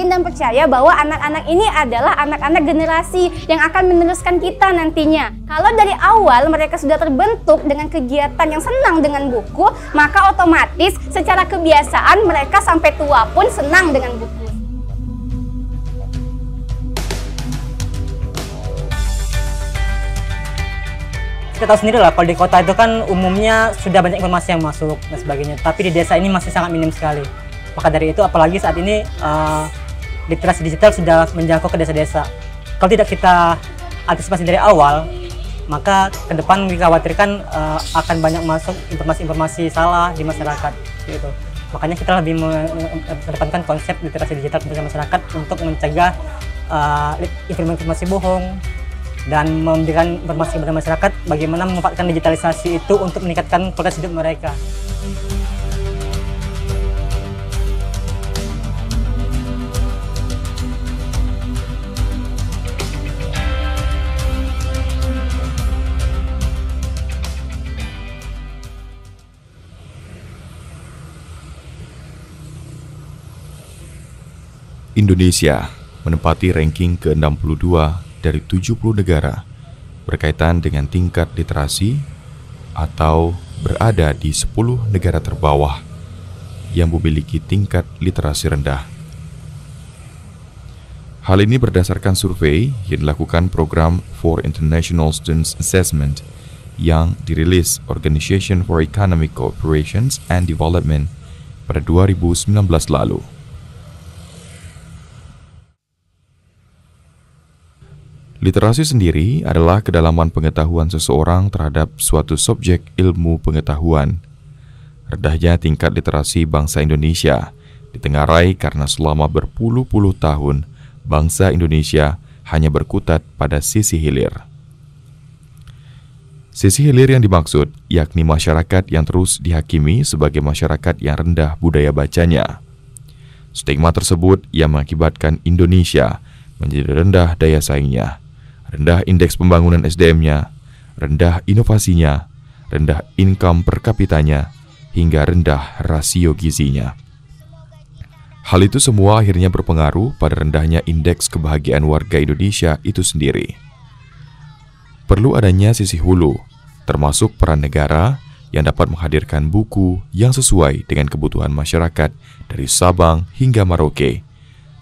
yakin dan percaya bahwa anak-anak ini adalah anak-anak generasi yang akan meneruskan kita nantinya. Kalau dari awal mereka sudah terbentuk dengan kegiatan yang senang dengan buku, maka otomatis secara kebiasaan mereka sampai tua pun senang dengan buku. Kita tahu sendiri lah, kalau di kota itu kan umumnya sudah banyak informasi yang masuk dan sebagainya, tapi di desa ini masih sangat minim sekali. Maka dari itu, apalagi saat ini literasi digital sudah menjangkau ke desa-desa. Kalau tidak kita antisipasi dari awal, maka ke depan dikhawatirkan akan banyak masuk informasi-informasi salah di masyarakat. Gitu. Makanya kita lebih mengedepankan konsep literasi digital kepada masyarakat untuk mencegah informasi bohong, dan memberikan informasi kepada masyarakat bagaimana memanfaatkan digitalisasi itu untuk meningkatkan kualitas hidup mereka. Indonesia menempati ranking ke-62 dari 70 negara berkaitan dengan tingkat literasi atau berada di 10 negara terbawah yang memiliki tingkat literasi rendah. Hal ini berdasarkan survei yang dilakukan program for International Students Assessment yang dirilis Organization for Economic Cooperation and Development pada 2019 lalu. Literasi sendiri adalah kedalaman pengetahuan seseorang terhadap suatu subjek ilmu pengetahuan. Rendahnya tingkat literasi bangsa Indonesia ditengarai karena selama berpuluh-puluh tahun bangsa Indonesia hanya berkutat pada sisi hilir. Sisi hilir yang dimaksud yakni masyarakat yang terus dihakimi sebagai masyarakat yang rendah budaya bacanya. Stigma tersebut yang mengakibatkan Indonesia menjadi rendah daya saingnya, rendah indeks pembangunan SDM-nya, rendah inovasinya, rendah income per kapitanya, hingga rendah rasio gizinya. Hal itu semua akhirnya berpengaruh pada rendahnya indeks kebahagiaan warga Indonesia itu sendiri. Perlu adanya sisi hulu, termasuk peran negara yang dapat menghadirkan buku yang sesuai dengan kebutuhan masyarakat dari Sabang hingga Merauke,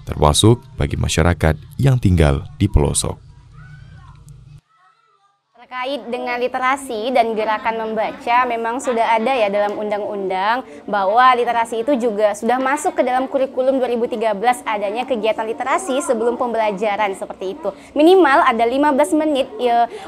termasuk bagi masyarakat yang tinggal di pelosok. Terkait dengan literasi dan gerakan membaca, memang sudah ada ya dalam undang-undang bahwa literasi itu juga sudah masuk ke dalam kurikulum 2013 adanya kegiatan literasi sebelum pembelajaran seperti itu. Minimal ada 15 menit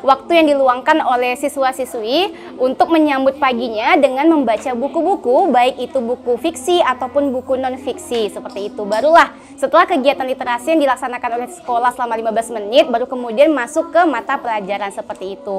waktu yang diluangkan oleh siswa-siswi untuk menyambut paginya dengan membaca buku-buku, baik itu buku fiksi ataupun buku non-fiksi seperti itu. Barulah setelah kegiatan literasi yang dilaksanakan oleh sekolah selama 15 menit, baru kemudian masuk ke mata pelajaran seperti itu.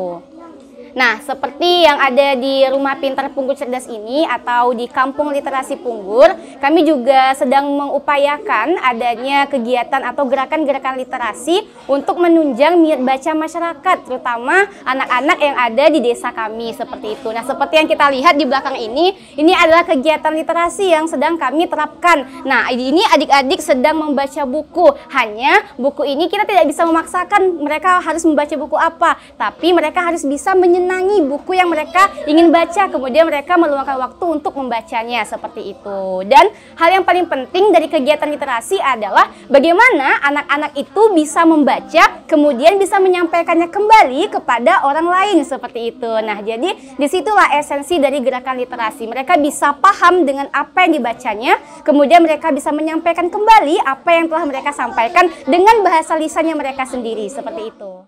Nah, seperti yang ada di Rumah Pintar Punggur Cerdas ini atau di Kampung Literasi Punggur, kami juga sedang mengupayakan adanya kegiatan atau gerakan-gerakan literasi untuk menunjang minat baca masyarakat, terutama anak-anak yang ada di desa kami seperti itu. Nah, seperti yang kita lihat di belakang ini adalah kegiatan literasi yang sedang kami terapkan. Nah, ini adik-adik sedang membaca buku. Hanya buku ini kita tidak bisa memaksakan mereka harus membaca buku apa, tapi mereka harus bisa menyenangkan buku yang mereka ingin baca, kemudian mereka meluangkan waktu untuk membacanya seperti itu. Dan hal yang paling penting dari kegiatan literasi adalah bagaimana anak-anak itu bisa membaca, kemudian bisa menyampaikannya kembali kepada orang lain seperti itu. Nah, jadi disitulah esensi dari gerakan literasi. Mereka bisa paham dengan apa yang dibacanya, kemudian mereka bisa menyampaikan kembali apa yang telah mereka sampaikan dengan bahasa lisannya mereka sendiri seperti itu.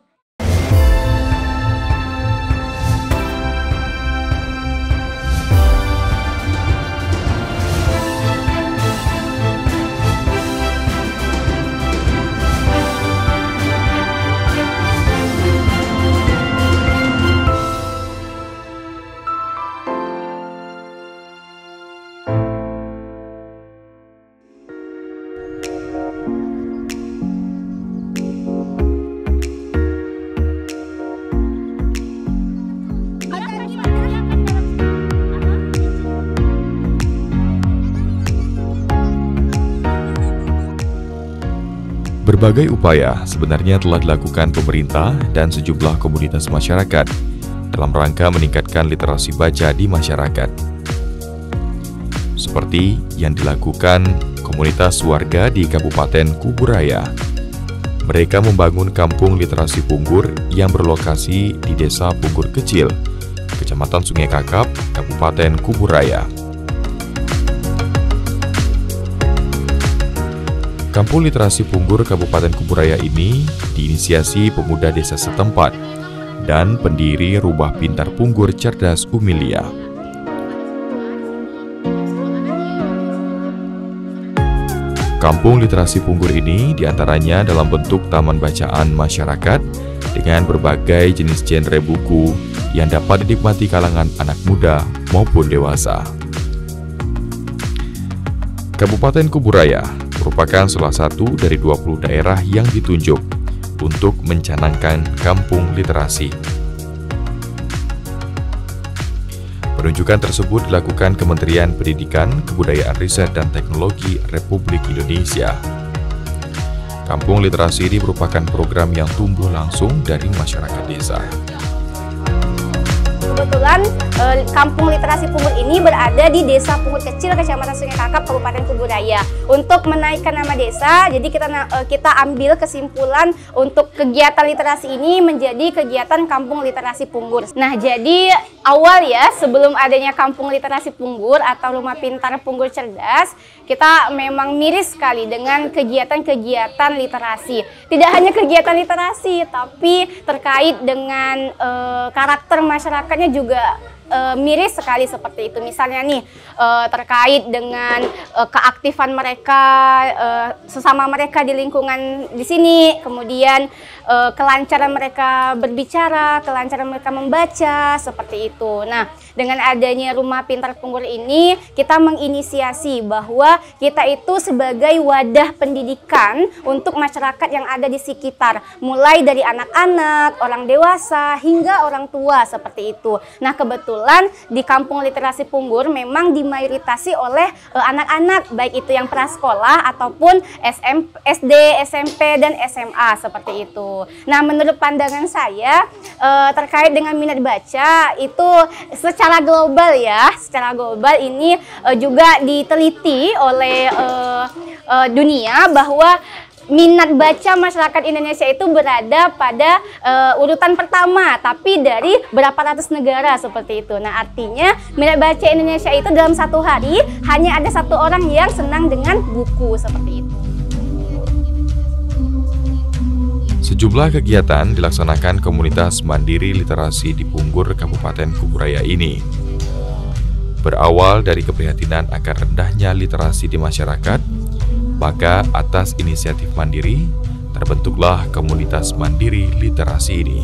Berbagai upaya sebenarnya telah dilakukan pemerintah dan sejumlah komunitas masyarakat dalam rangka meningkatkan literasi baca di masyarakat. Seperti yang dilakukan komunitas warga di Kabupaten Kuburaya. Mereka membangun kampung literasi Punggur yang berlokasi di Desa Punggur Kecil, Kecamatan Sungai Kakap, Kabupaten Kuburaya. Kampung Literasi Punggur Kabupaten Kuburaya ini diinisiasi pemuda desa setempat dan pendiri Rumah Pintar Punggur Cerdas Umilia. Kampung Literasi Punggur ini diantaranya dalam bentuk taman bacaan masyarakat dengan berbagai jenis genre buku yang dapat dinikmati kalangan anak muda maupun dewasa. Kabupaten Kuburaya merupakan salah satu dari 20 daerah yang ditunjuk untuk mencanangkan kampung literasi. Penunjukan tersebut dilakukan Kementerian Pendidikan, Kebudayaan, Riset, dan Teknologi Republik Indonesia. Kampung literasi ini merupakan program yang tumbuh langsung dari masyarakat desa. Kebetulan Kampung Literasi Punggur ini berada di Desa Punggur Kecil, Kecamatan Sungai Kakap, Kabupaten Kuburaya. Untuk menaikkan nama desa, jadi kita ambil kesimpulan untuk kegiatan literasi ini menjadi kegiatan Kampung Literasi Punggur. Nah, jadi awal ya, sebelum adanya Kampung Literasi Punggur atau Rumah Pintar Punggur Cerdas, kita memang miris sekali dengan kegiatan-kegiatan literasi. Tidak hanya kegiatan literasi, tapi terkait dengan karakter masyarakatnya juga miris sekali seperti itu. Misalnya nih terkait dengan keaktifan mereka sesama mereka di lingkungan di sini, kemudian kelancaran mereka berbicara, kelancaran mereka membaca, seperti itu. Nah, dengan adanya Rumah Pintar Punggur ini, kita menginisiasi bahwa kita itu sebagai wadah pendidikan untuk masyarakat yang ada di sekitar, mulai dari anak-anak, orang dewasa, hingga orang tua, seperti itu. Nah, kebetulan di Kampung Literasi Punggur memang dimayoritasi oleh anak-anak, baik itu yang prasekolah ataupun SD, SMP, dan SMA, seperti itu. Nah, menurut pandangan saya terkait dengan minat baca itu secara global ya, secara global ini juga diteliti oleh dunia bahwa minat baca masyarakat Indonesia itu berada pada urutan pertama, tapi dari berapa ratus negara, seperti itu. Nah, artinya minat baca Indonesia itu dalam satu hari hanya ada satu orang yang senang dengan buku, seperti itu. Sejumlah kegiatan dilaksanakan komunitas mandiri literasi di Punggur Kabupaten Kuburaya ini. Berawal dari keprihatinan akan rendahnya literasi di masyarakat, maka atas inisiatif mandiri, terbentuklah komunitas mandiri literasi ini.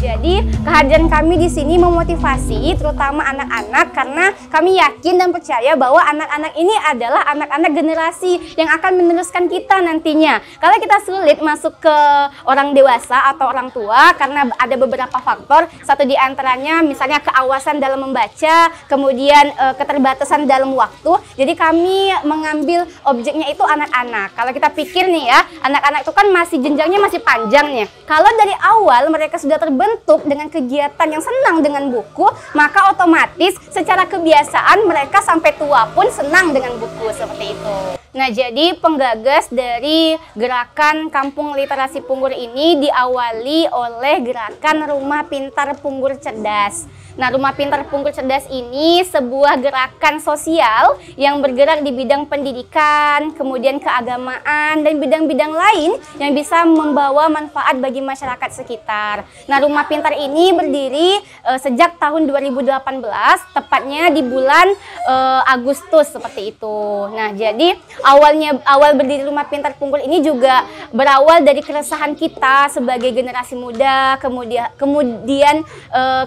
Jadi kehadiran kami di sini memotivasi terutama anak-anak, karena kami yakin dan percaya bahwa anak-anak ini adalah anak-anak generasi yang akan meneruskan kita nantinya. Kalau kita sulit masuk ke orang dewasa atau orang tua karena ada beberapa faktor, satu di antaranya misalnya keawasan dalam membaca, kemudian keterbatasan dalam waktu. Jadi kami mengambil objeknya itu anak-anak. Kalau kita pikir nih ya, anak-anak itu kan masih jenjangnya masih panjangnya. Kalau dari awal mereka sudah terbentuk dengan kegiatan yang senang dengan buku, maka otomatis secara kebiasaan mereka sampai tua pun senang dengan buku, seperti itu. Nah, jadi penggagas dari gerakan Kampung Literasi Punggur ini diawali oleh gerakan Rumah Pintar Punggur Cerdas. Nah, Rumah Pintar Punggur Cerdas ini sebuah gerakan sosial yang bergerak di bidang pendidikan, kemudian keagamaan, dan bidang-bidang lain yang bisa membawa manfaat bagi masyarakat sekitar. Nah, Rumah Pintar ini berdiri sejak tahun 2018, tepatnya di bulan Agustus, seperti itu. Nah, jadi awal berdiri Rumah Pintar Punggur ini juga berawal dari keresahan kita sebagai generasi muda, kemudian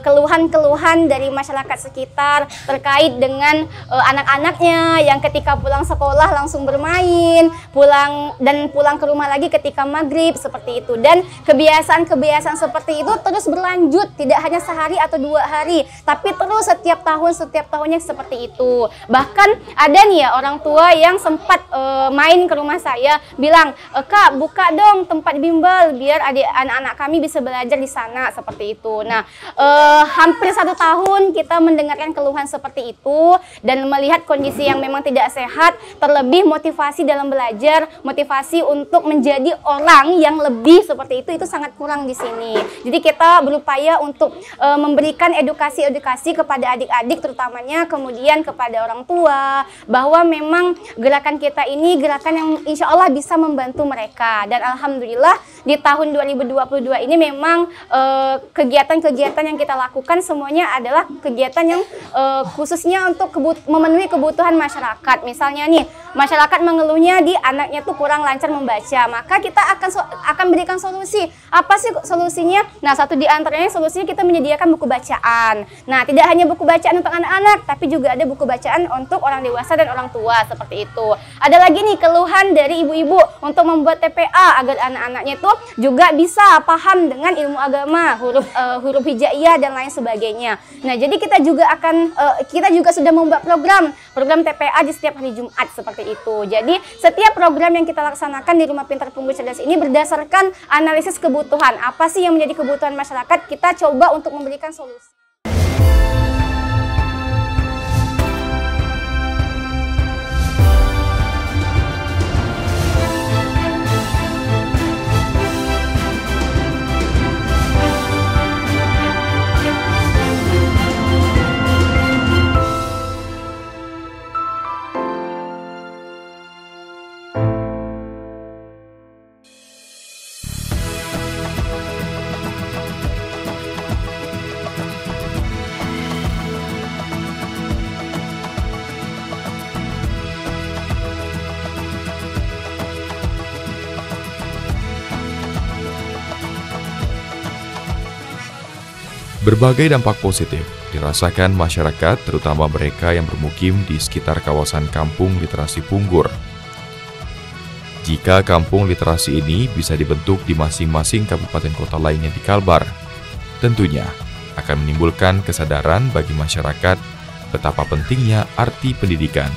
keluhan-keluhan dari masyarakat sekitar terkait dengan anak-anaknya yang ketika pulang sekolah langsung bermain, pulang ke rumah lagi ketika maghrib, seperti itu. Dan kebiasaan-kebiasaan seperti itu terus berlanjut, tidak hanya sehari atau 2 hari, tapi terus setiap tahunnya seperti itu. Bahkan ada nih ya orang tua yang sempat main ke rumah saya, bilang, "Kak, buka dong tempat bimbel biar anak-anak kami bisa belajar di sana," seperti itu. Nah, hampir 1 tahun kita mendengarkan keluhan seperti itu dan melihat kondisi yang memang tidak sehat, terlebih motivasi dalam belajar, motivasi untuk menjadi orang yang lebih seperti itu sangat kurang di sini. Jadi kita berupaya untuk memberikan edukasi kepada adik-adik terutamanya, kemudian kepada orang tua, bahwa memang gerakan kita ini gerakan yang insya Allah bisa membantu mereka. Dan alhamdulillah di tahun 2022 ini memang kegiatan-kegiatan yang kita lakukan semuanya adalah kegiatan yang khususnya untuk memenuhi kebutuhan masyarakat. Misalnya nih, masyarakat mengeluhnya di anaknya tuh kurang lancar membaca, maka kita akan berikan solusi. Apa sih solusinya? Nah, satu di antaranya solusinya kita menyediakan buku bacaan. Nah, tidak hanya buku bacaan untuk anak-anak, tapi juga ada buku bacaan untuk orang dewasa dan orang tua, seperti itu. Ada lagi nih keluhan dari ibu-ibu untuk membuat TPA agar anak-anaknya itu juga bisa paham dengan ilmu agama, huruf hijaiyah dan lain sebagainya. Nah, jadi kita juga sudah membuat program TPA di setiap hari Jumat, seperti itu. Jadi setiap program yang kita laksanakan di Rumah Pintar Punggur Cerdas ini berdasarkan analisis kebutuhan. Apa sih yang menjadi kebutuhan masyarakat? Kita coba untuk memberikan solusi. Berbagai dampak positif dirasakan masyarakat, terutama mereka yang bermukim di sekitar kawasan Kampung Literasi Punggur. Jika kampung literasi ini bisa dibentuk di masing-masing kabupaten kota lainnya di Kalbar, tentunya akan menimbulkan kesadaran bagi masyarakat betapa pentingnya arti pendidikan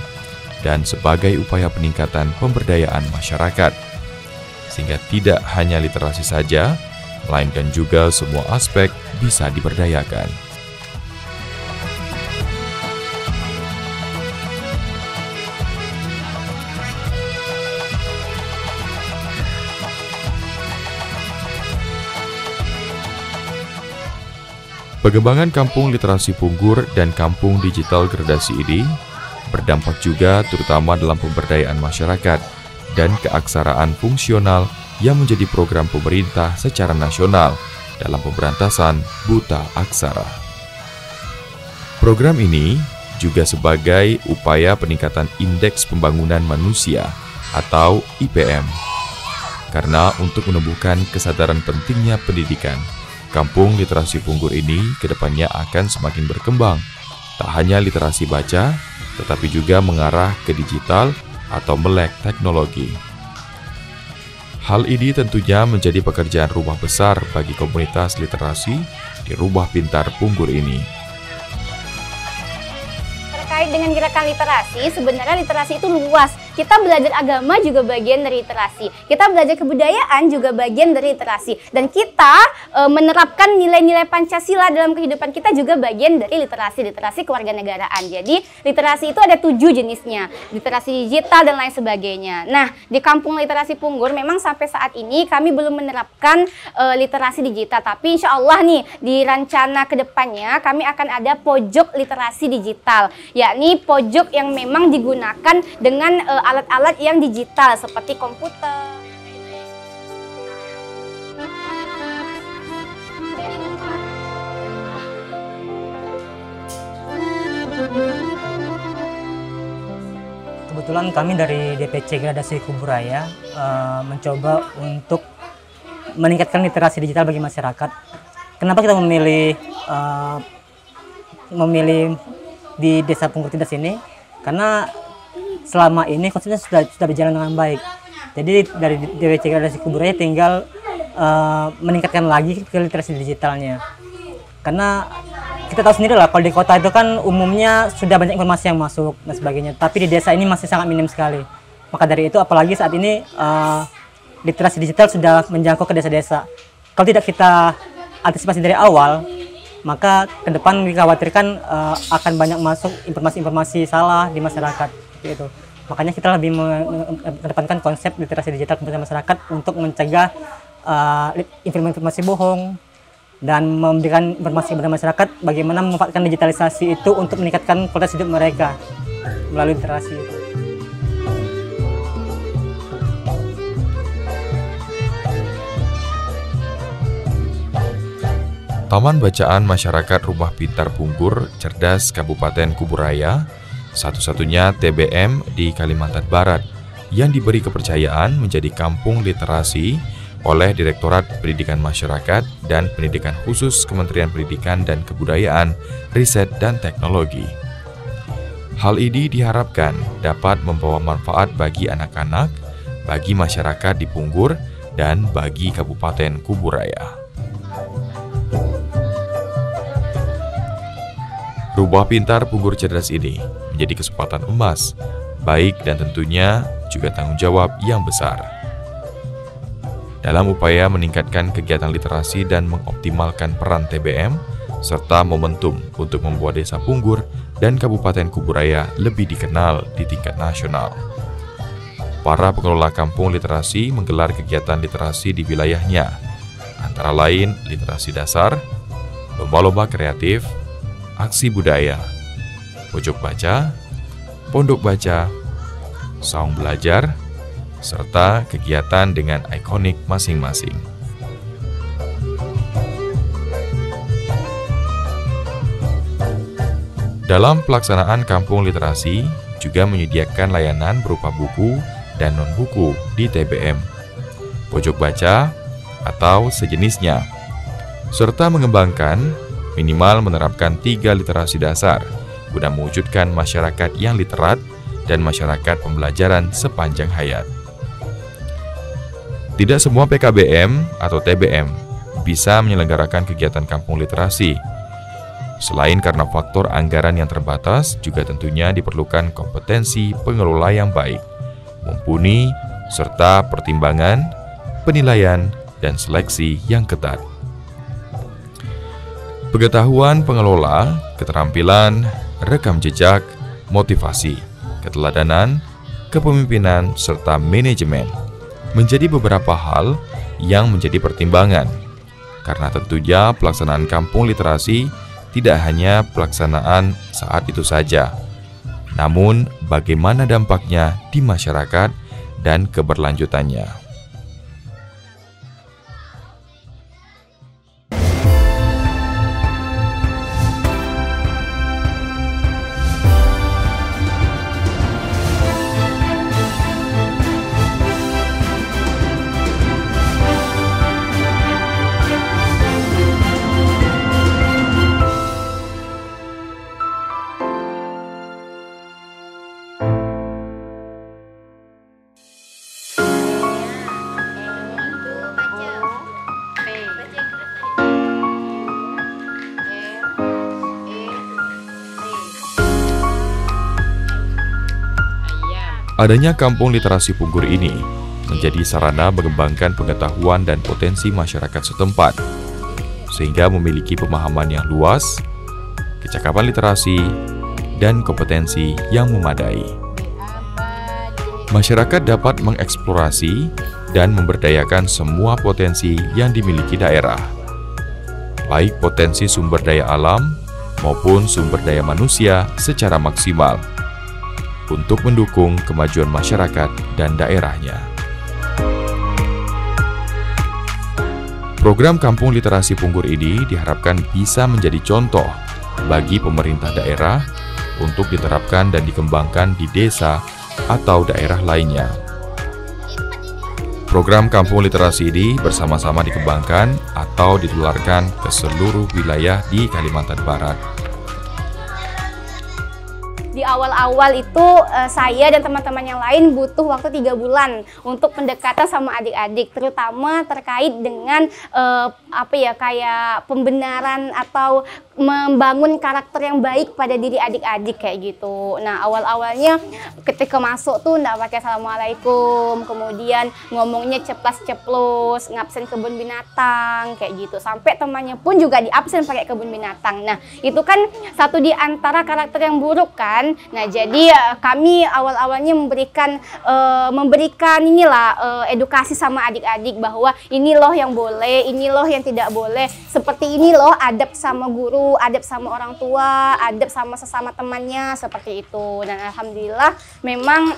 dan sebagai upaya peningkatan pemberdayaan masyarakat, sehingga tidak hanya literasi saja, melainkan juga semua aspek bisa diberdayakan. Pengembangan Kampung Literasi Punggur dan Kampung Digital Gradasi ini berdampak juga terutama dalam pemberdayaan masyarakat dan keaksaraan fungsional yang menjadi program pemerintah secara nasional dalam pemberantasan buta aksara. Program ini juga sebagai upaya peningkatan Indeks Pembangunan Manusia atau IPM. Karena untuk menumbuhkan kesadaran pentingnya pendidikan, Kampung Literasi Punggur ini kedepannya akan semakin berkembang, tak hanya literasi baca, tetapi juga mengarah ke digital atau melek teknologi. Hal ini tentunya menjadi pekerjaan rumah besar bagi komunitas literasi di Rumah Pintar Punggur ini. Terkait dengan gerakan literasi, sebenarnya literasi itu luas. Kita belajar agama juga bagian dari literasi. Kita belajar kebudayaan juga bagian dari literasi. Dan kita menerapkan nilai-nilai Pancasila dalam kehidupan kita juga bagian dari literasi kewarganegaraan. Jadi literasi itu ada 7 jenisnya. Literasi digital dan lain sebagainya. Nah, di Kampung Literasi Punggur memang sampai saat ini kami belum menerapkan literasi digital. Tapi insya Allah nih di rencana kedepannya kami akan ada pojok literasi digital. Yakni pojok yang memang digunakan dengan alat-alat yang digital seperti komputer. Kebetulan kami dari DPC Gradasi Kuburaya mencoba untuk meningkatkan literasi digital bagi masyarakat. Kenapa kita memilih di Desa Punggur Tidas ini? Karena selama ini konsepnya sudah berjalan dengan baik. Jadi dari DPC Gradasi Kuburaya tinggal meningkatkan lagi ke literasi digitalnya. Karena kita tahu sendiri lah, kalau di kota itu kan umumnya sudah banyak informasi yang masuk dan sebagainya. Tapi di desa ini masih sangat minim sekali. Maka dari itu, apalagi saat ini literasi digital sudah menjangkau ke desa-desa. Kalau tidak kita antisipasi dari awal, maka ke depan dikhawatirkan akan banyak masuk informasi-informasi salah di masyarakat. Gitu. Makanya kita lebih mengedepankan konsep literasi digital kepada masyarakat untuk mencegah informasi bohong dan memberikan informasi kepada masyarakat bagaimana memanfaatkan digitalisasi itu untuk meningkatkan kualitas hidup mereka melalui literasi itu. Taman Bacaan Masyarakat Rumah Pintar Punggur Cerdas Kabupaten Kuburaya, satu-satunya TBM di Kalimantan Barat yang diberi kepercayaan menjadi kampung literasi oleh Direktorat Pendidikan Masyarakat dan Pendidikan Khusus Kementerian Pendidikan dan Kebudayaan, Riset dan Teknologi. Hal ini diharapkan dapat membawa manfaat bagi anak-anak, bagi masyarakat di Punggur, dan bagi Kabupaten Kuburaya. Rumah Pintar Punggur Cerdas ini menjadi kesempatan emas, baik dan tentunya juga tanggung jawab yang besar. Dalam upaya meningkatkan kegiatan literasi dan mengoptimalkan peran TBM, serta momentum untuk membuat Desa Punggur dan Kabupaten Kuburaya lebih dikenal di tingkat nasional. Para pengelola kampung literasi menggelar kegiatan literasi di wilayahnya, antara lain literasi dasar, lomba-lomba kreatif, aksi budaya, pojok baca, pondok baca, saung belajar, serta kegiatan dengan ikonik masing-masing. Dalam pelaksanaan kampung literasi, juga menyediakan layanan berupa buku dan non-buku di TBM, pojok baca, atau sejenisnya, serta mengembangkan minimal menerapkan 3 literasi dasar guna mewujudkan masyarakat yang literat dan masyarakat pembelajaran sepanjang hayat. Tidak semua PKBM atau TBM bisa menyelenggarakan kegiatan kampung literasi. Selain karena faktor anggaran yang terbatas, juga tentunya diperlukan kompetensi pengelola yang baik, mumpuni, serta pertimbangan, penilaian, dan seleksi yang ketat. Pengetahuan pengelola, keterampilan, rekam jejak, motivasi, keteladanan, kepemimpinan, serta manajemen menjadi beberapa hal yang menjadi pertimbangan. Karena tentunya pelaksanaan kampung literasi tidak hanya pelaksanaan saat itu saja, namun bagaimana dampaknya di masyarakat dan keberlanjutannya. Adanya kampung literasi Punggur ini menjadi sarana mengembangkan pengetahuan dan potensi masyarakat setempat, sehingga memiliki pemahaman yang luas, kecakapan literasi, dan kompetensi yang memadai. Masyarakat dapat mengeksplorasi dan memberdayakan semua potensi yang dimiliki daerah, baik potensi sumber daya alam maupun sumber daya manusia secara maksimal, untuk mendukung kemajuan masyarakat dan daerahnya. Program Kampung Literasi Punggur ini diharapkan bisa menjadi contoh bagi pemerintah daerah untuk diterapkan dan dikembangkan di desa, atau daerah lainnya. Program Kampung Literasi ini bersama-sama dikembangkan atau ditularkan ke seluruh wilayah di Kalimantan Barat. Di awal-awal itu saya dan teman-teman yang lain butuh waktu 3 bulan untuk pendekatan sama adik-adik, terutama terkait dengan kayak pembenaran atau membangun karakter yang baik pada diri adik-adik kayak gitu. Nah, awal-awalnya ketika masuk tuh nggak pakai assalamualaikum, kemudian ngomongnya ceplas-ceplos, ngabsen kebun binatang kayak gitu. Sampai temannya pun juga diabsen pakai kebun binatang. Nah, itu kan satu di antara karakter yang buruk kan. Nah, jadi kami awal-awalnya memberikan edukasi sama adik-adik bahwa ini loh yang boleh, ini loh yang tidak boleh. Seperti ini loh adab sama guru, adab sama orang tua, adab sama sesama temannya, seperti itu. Dan alhamdulillah memang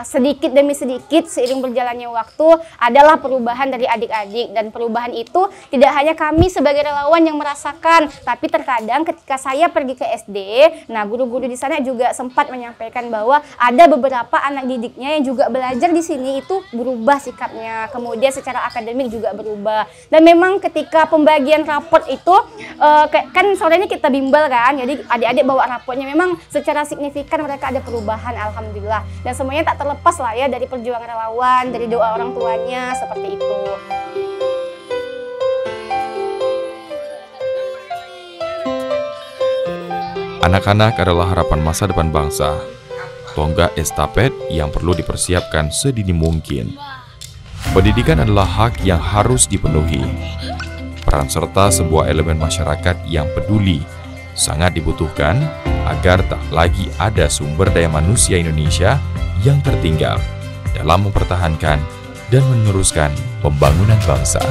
sedikit demi sedikit seiring berjalannya waktu adalah perubahan dari adik-adik, dan perubahan itu tidak hanya kami sebagai relawan yang merasakan, tapi terkadang ketika saya pergi ke SD, nah guru-guru di sana juga sempat menyampaikan bahwa ada beberapa anak didiknya yang juga belajar di sini itu berubah sikapnya, kemudian secara akademik juga berubah. Dan memang ketika pembagian raport itu kan sore ini kita bimbel kan, jadi adik-adik bawa raportnya, memang secara signifikan mereka ada perubahan, alhamdulillah. Dan semuanya tak terlepas lah ya dari perjuangan relawan, dari doa orang tuanya, seperti itu. Anak-anak adalah harapan masa depan bangsa. Tonggak estafet yang perlu dipersiapkan sedini mungkin. Pendidikan adalah hak yang harus dipenuhi. Peran serta sebuah elemen masyarakat yang peduli sangat dibutuhkan agar tak lagi ada sumber daya manusia Indonesia yang tertinggal dalam mempertahankan dan meneruskan pembangunan bangsa.